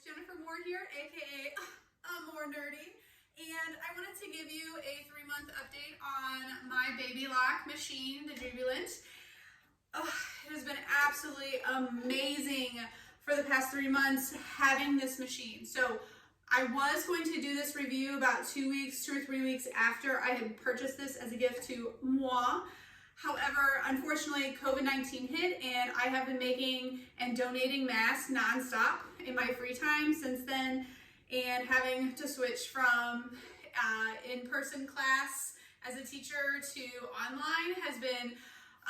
Jennifer Moore here, aka MooreNerdy, and I wanted to give you a 3-month update on my Baby Lock machine, the Jubilant. It has been absolutely amazing for the past 3 months having this machine. So I was going to do this review about 2 or 3 weeks after I had purchased this as a gift to moi. However, unfortunately, COVID-19 hit and I have been making and donating masks nonstop in my free time since then, and having to switch from in-person class as a teacher to online has been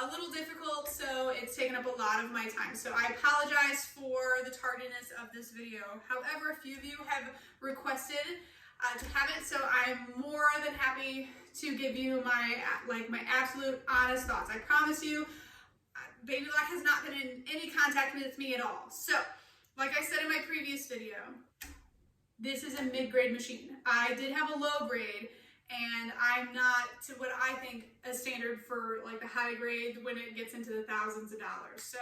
a little difficult, so it's taken up a lot of my time. So I apologize for the tardiness of this video. However, a few of you have requested to have it, so I'm more than happy to give you my absolute honest thoughts. I promise you, Baby Lock has not been in any contact with me at all. So, like I said in my previous video, this is a mid-grade machine. I did have a low grade, and I'm not to what I think a standard for like the high grade when it gets into the thousands of dollars. So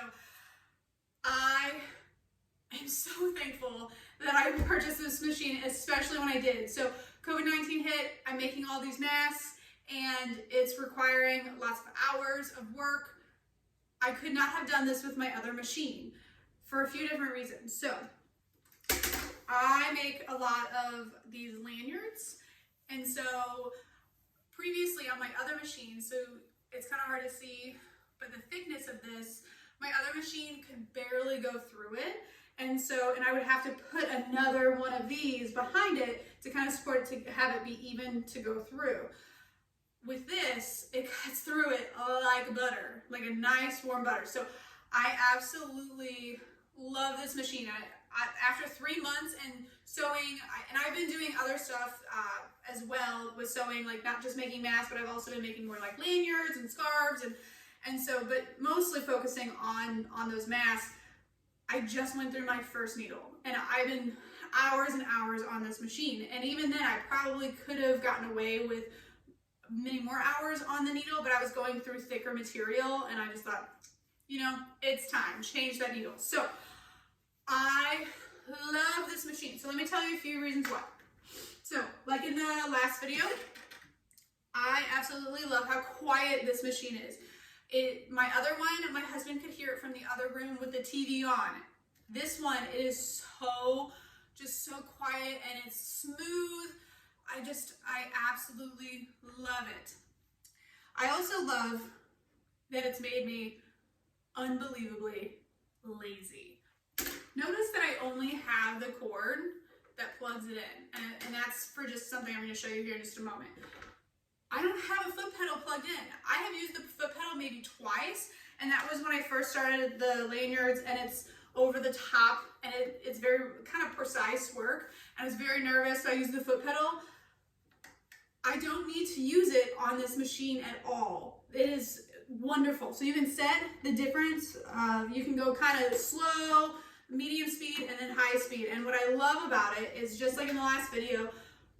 I am so thankful that I purchased this machine, especially when I did. So COVID-19 hit, I'm making all these masks, and it's requiring lots of hours of work. I could not have done this with my other machine for a few different reasons. So I make a lot of these lanyards, and so previously on my other machine, so it's kind of hard to see, but the thickness of this, my other machine could barely go through it. And I would have to put another one of these behind it to kind of support it, to have it be even to go through. With this, it cuts through it like butter, like a nice warm butter. So I absolutely love this machine. After 3 months and sewing, and I've been doing other stuff as well with sewing, like not just making masks, but I've also been making more like lanyards and scarves, but mostly focusing on those masks. I just went through my first needle, and I've been hours and hours on this machine. And even then, I probably could have gotten away with many more hours on the needle, but I was going through thicker material, and I just thought, you know, it's time, change that needle. So I love this machine. So let me tell you a few reasons why. So like in the last video, I absolutely love how quiet this machine is. My other one, my husband could hear it from the other room with the TV on. This one is just so quiet, and it's smooth. I absolutely love it. I also love that it's made me unbelievably lazy. Notice that I only have the cord that plugs it in, and that's for just something I'm going to show you here in just a moment. I don't have a foot pedal plugged in. I have used the foot pedal maybe twice, and that was when I first started the lanyards, and it's over the top, and it's very kind of precise work. I was very nervous, so I used the foot pedal. I don't need to use it on this machine at all. It is wonderful. So you can set the difference. You can go kind of slow, medium speed, and then high speed. And what I love about it is, just like in the last video,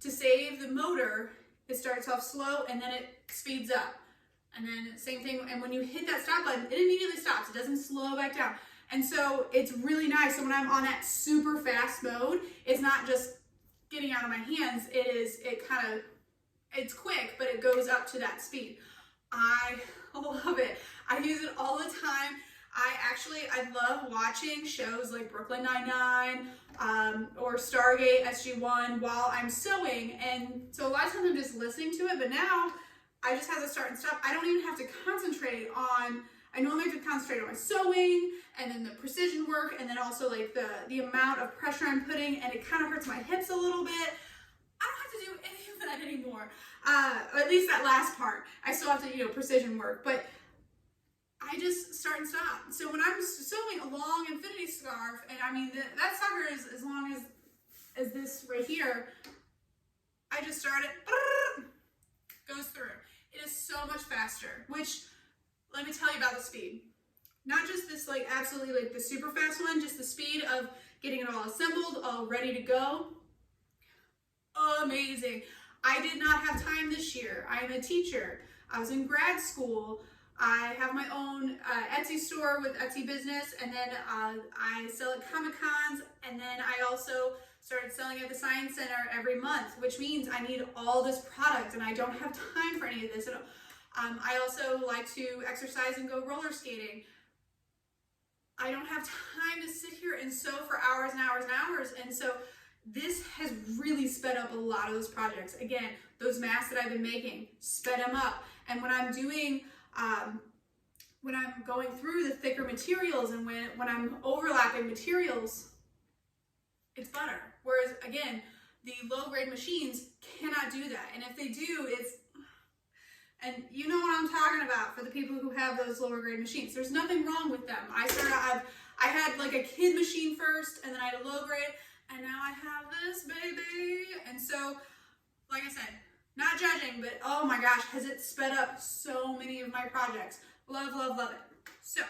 to save the motor, it starts off slow and then it speeds up. And then same thing, and when you hit that stop button, it immediately stops. It doesn't slow back down. And so it's really nice. So when I'm on that super fast mode, it's not just getting out of my hands. It's quick, but it goes up to that speed. I love it. I use it all the time. I love watching shows like Brooklyn Nine-Nine or Stargate SG-1 while I'm sewing, and so a lot of times I'm just listening to it, but now I just have to start and stop. I don't even have to concentrate on, I normally have to concentrate on my sewing and then the precision work, and then also like the amount of pressure I'm putting, and it kind of hurts my hips a little bit. I don't have to do any of that anymore, or at least that last part. I still have to, precision work, but I just start and stop. So when I'm sewing a long infinity scarf, and I mean that sucker is as long as this right here, I just start it, goes through. It is so much faster, which, let me tell you about the speed. Not just this like absolutely like the super fast one, just the speed of getting it all assembled, all ready to go. Amazing. I did not have time this year. I am a teacher. I was in grad school. I have my own Etsy store with Etsy business, and then I sell at Comic-Cons And then I also started selling at the Science Center every month, which means I need all this product and I don't have time for any of this. I also like to exercise and go roller skating. I don't have time to sit here and sew for hours and hours and hours. And so this has really sped up a lot of those projects. Again, those masks that I've been making, sped them up. And when I'm doing, when I'm going through the thicker materials and when I'm overlapping materials, it's butter. Whereas again, the low grade machines cannot do that. And if they do, and you know what I'm talking about for the people who have those lower grade machines. There's nothing wrong with them. I had like a kid machine first, and then I had a low grade, and now I have this baby. And so, like I said, not judging, but oh my gosh, has it sped up so many of my projects. Love, love, love it. So,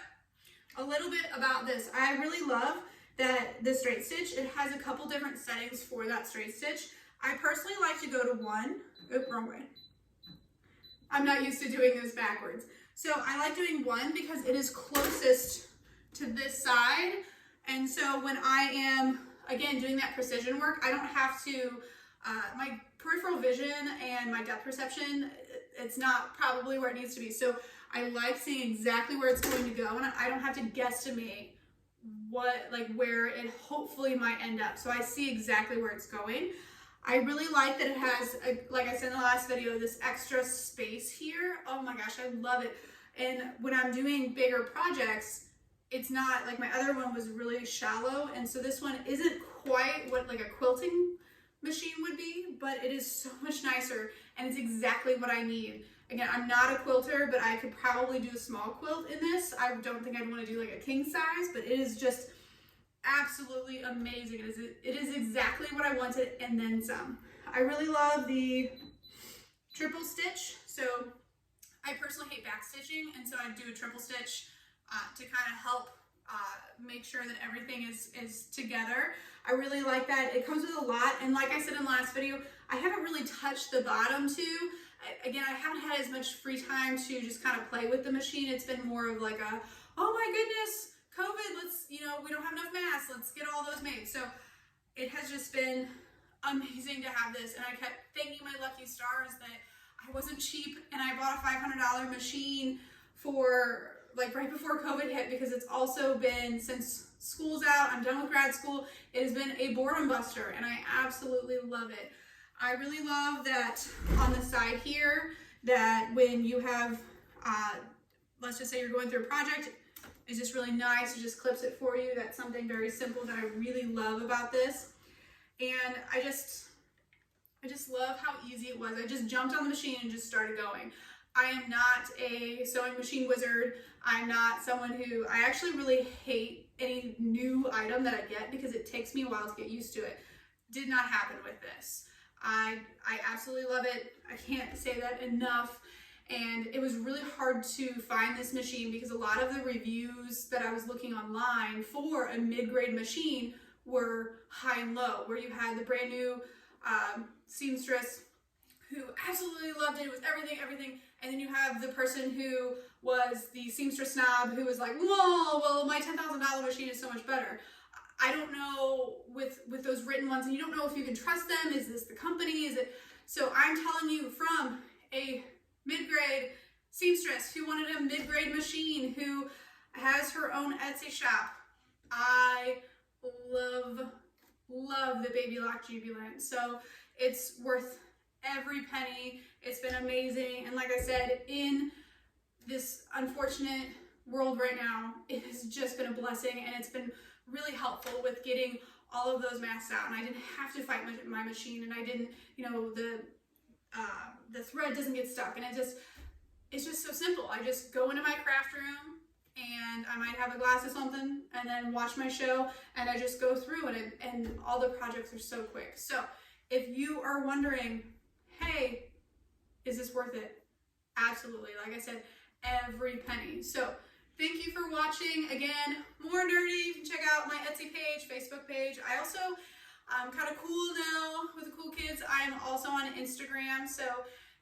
a little bit about this. I really love that the straight stitch, it has a couple different settings for that straight stitch. I personally like to go to one. Oops, wrong way. I'm not used to doing this backwards. So I like doing one because it is closest to this side. And so when I am, again, doing that precision work, I don't have to, my peripheral vision and my depth perception, it's not probably where it needs to be. So I like seeing exactly where it's going to go, and I don't have to guesstimate where it hopefully might end up. So I see exactly where it's going. I really like that it has, like I said in the last video, this extra space here. Oh my gosh, I love it. And when I'm doing bigger projects, it's not like my other one was really shallow. And so this one isn't quite what like a quilting machine would be, but it is so much nicer and it's exactly what I need. Again, I'm not a quilter, but I could probably do a small quilt in this. I don't think I'd want to do like a king size, but it is just absolutely amazing. It is exactly what I wanted and then some. I really love the triple stitch. So I personally hate back stitching, and so I do a triple stitch to kind of help make sure that everything is together. I really like that. It comes with a lot, and like I said in the last video, I haven't really touched the bottom too. Again, I haven't had as much free time to just kind of play with the machine. It's been more of like a, oh my goodness, COVID, we don't have enough masks, let's get all those made. So it has just been amazing to have this, and I kept thanking my lucky stars that I wasn't cheap and I bought a $500 machine for like right before COVID hit, because it's also been, since school's out, I'm done with grad school, it has been a boredom buster and I absolutely love it. I really love that on the side here, that when you have, let's just say you're going through a project, it's just really nice. It just clips it for you. That's something very simple that I really love about this. And I just love how easy it was. I just jumped on the machine and just started going. I am not a sewing machine wizard. I'm not someone who, I actually really hate any new item that I get because it takes me a while to get used to it. Did not happen with this. I absolutely love it. I can't say that enough. And it was really hard to find this machine because a lot of the reviews that I was looking online for a mid-grade machine were high and low, where you had the brand new seamstress who absolutely loved it. It was everything. And then you have the person who was the seamstress snob who was like, whoa, well, my $10,000 machine is so much better. I don't know with those written ones, and you don't know if you can trust them. Is this the company? Is it? So I'm telling you from a mid-grade seamstress who wanted a mid-grade machine, who has her own Etsy shop. I love the Baby Lock Jubilant. So it's worth every penny. It's been amazing. And like I said, in this unfortunate world right now, it has just been a blessing, and it's been really helpful with getting all of those masks out. And I didn't have to fight my machine, and I didn't, the thread doesn't get stuck, and it's just so simple. I just go into my craft room and I might have a glass of something and then watch my show, and I just go through and all the projects are so quick. So if you are wondering, hey, is this worth it? Absolutely. Like I said, every penny. So thank you for watching. Again, MooreNerdy. You can check out my Etsy page, Facebook page. I also, I'm kind of cool now with the cool kids. I'm also on Instagram, so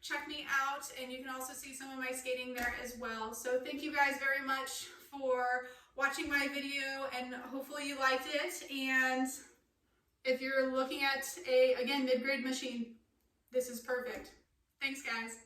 check me out, and you can also see some of my skating there as well. So thank you guys very much for watching my video, and hopefully you liked it. And if you're looking at a, again, mid-grade machine, this is perfect. Thanks, guys.